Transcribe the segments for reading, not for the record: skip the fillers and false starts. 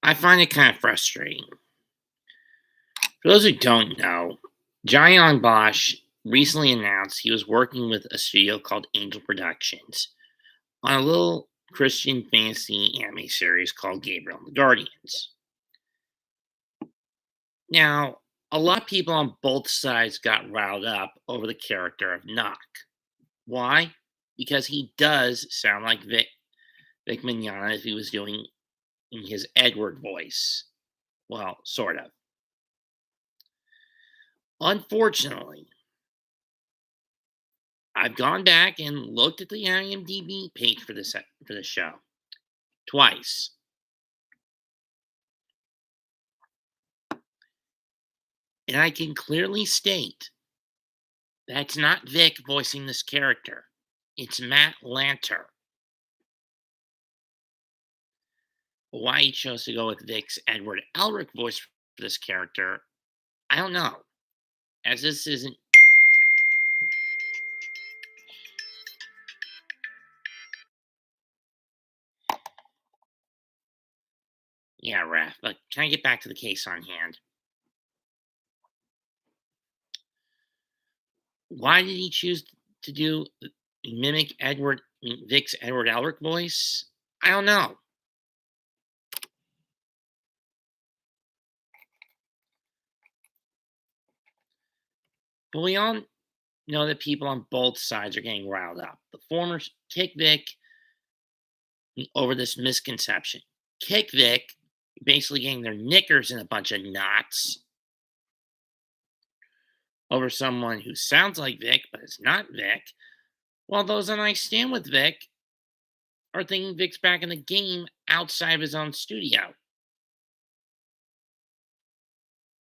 I find it kind of frustrating. For those who don't know, John Bosch recently announced he was working with a studio called Angel Productions on a little Christian fantasy anime series called Gabriel and the Guardians. Now, a lot of people on both sides got riled up over the character of Nock. Why? Because he does sound like Vic Mignogna if he was doing in his Edward voice. Well, sort of. Unfortunately, I've gone back and looked at the IMDb page for the show twice, and I can clearly state that's not Vic voicing this character. It's Matt Lanter. Why he chose to go with Vic's Edward Elric voice for this character, I don't know. As this isn't. Yeah, Raph, but can I get back to the case on hand? Why did he choose to mimic Vic's Edward Elric voice? I don't know. But we all know that people on both sides are getting riled up. The former KickVic over this misconception. KickVic basically getting their knickers in a bunch of knots over someone who sounds like Vic but is not Vic, while those on IStandWithVic are thinking Vic's back in the game outside of his own studio.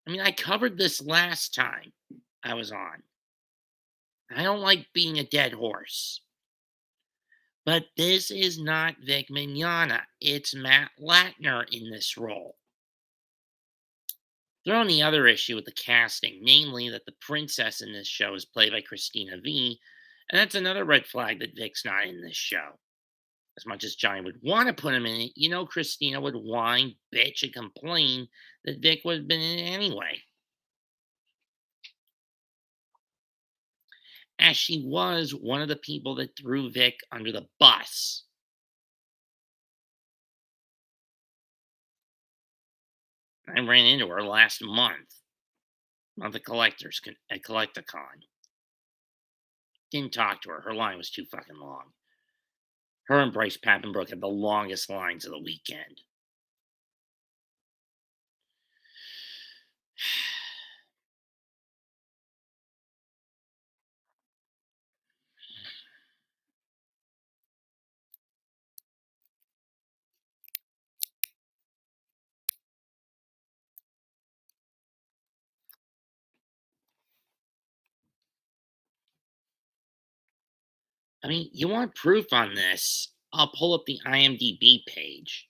I mean, I covered this last time I was on. I don't like being a dead horse. But this is not Vic Mignogna. It's Matt Latner in this role. Throw in the other issue with the casting, namely that the princess in this show is played by Christina V, and that's another red flag that Vic's not in this show. As much as Johnny would want to put him in it, Christina would whine, bitch, and complain that Vic would have been in it anyway. As she was one of the people that threw Vic under the bus. I ran into her last month at Collecticon. Didn't talk to her. Her line was too fucking long. Her and Bryce Pappenbrook had the longest lines of the weekend. I mean, you want proof on this? I'll pull up the IMDb page.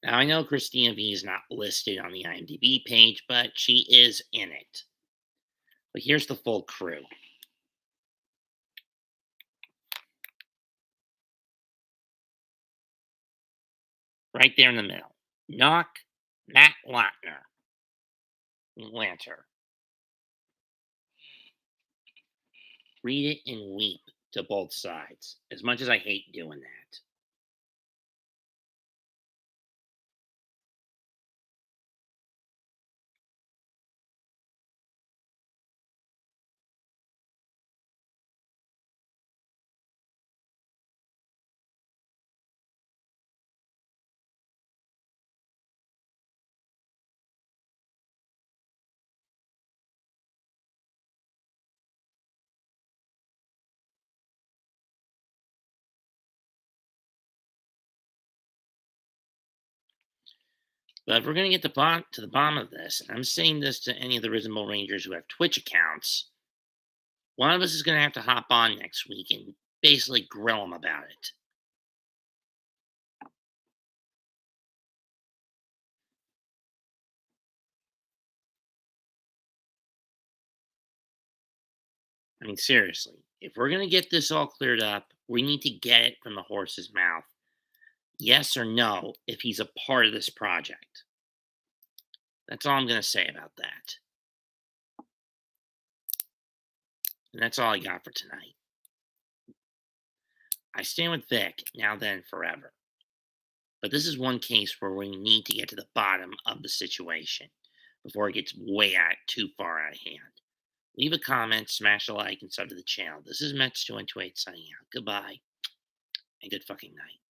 Now, I know Christina V is not listed on the IMDb page, but she is in it. But here's the full crew. Right there in the middle. Nock, Matt Lanter. Read it and weep to both sides, as much as I hate doing that. But if we're going to get to the bottom of this, and I'm saying this to any of the Reasonable Rangers who have Twitch accounts, one of us is going to have to hop on next week and basically grill them about it. I mean, seriously, if we're going to get this all cleared up, we need to get it from the horse's mouth. Yes or no, if he's a part of this project. That's all I'm going to say about that. And that's all I got for tonight. I stand with Vic, now then, forever. But this is one case where we need to get to the bottom of the situation before it gets too far out of hand. Leave a comment, smash a like, and sub to the channel. This is Mets228 signing out. Goodbye, and good fucking night.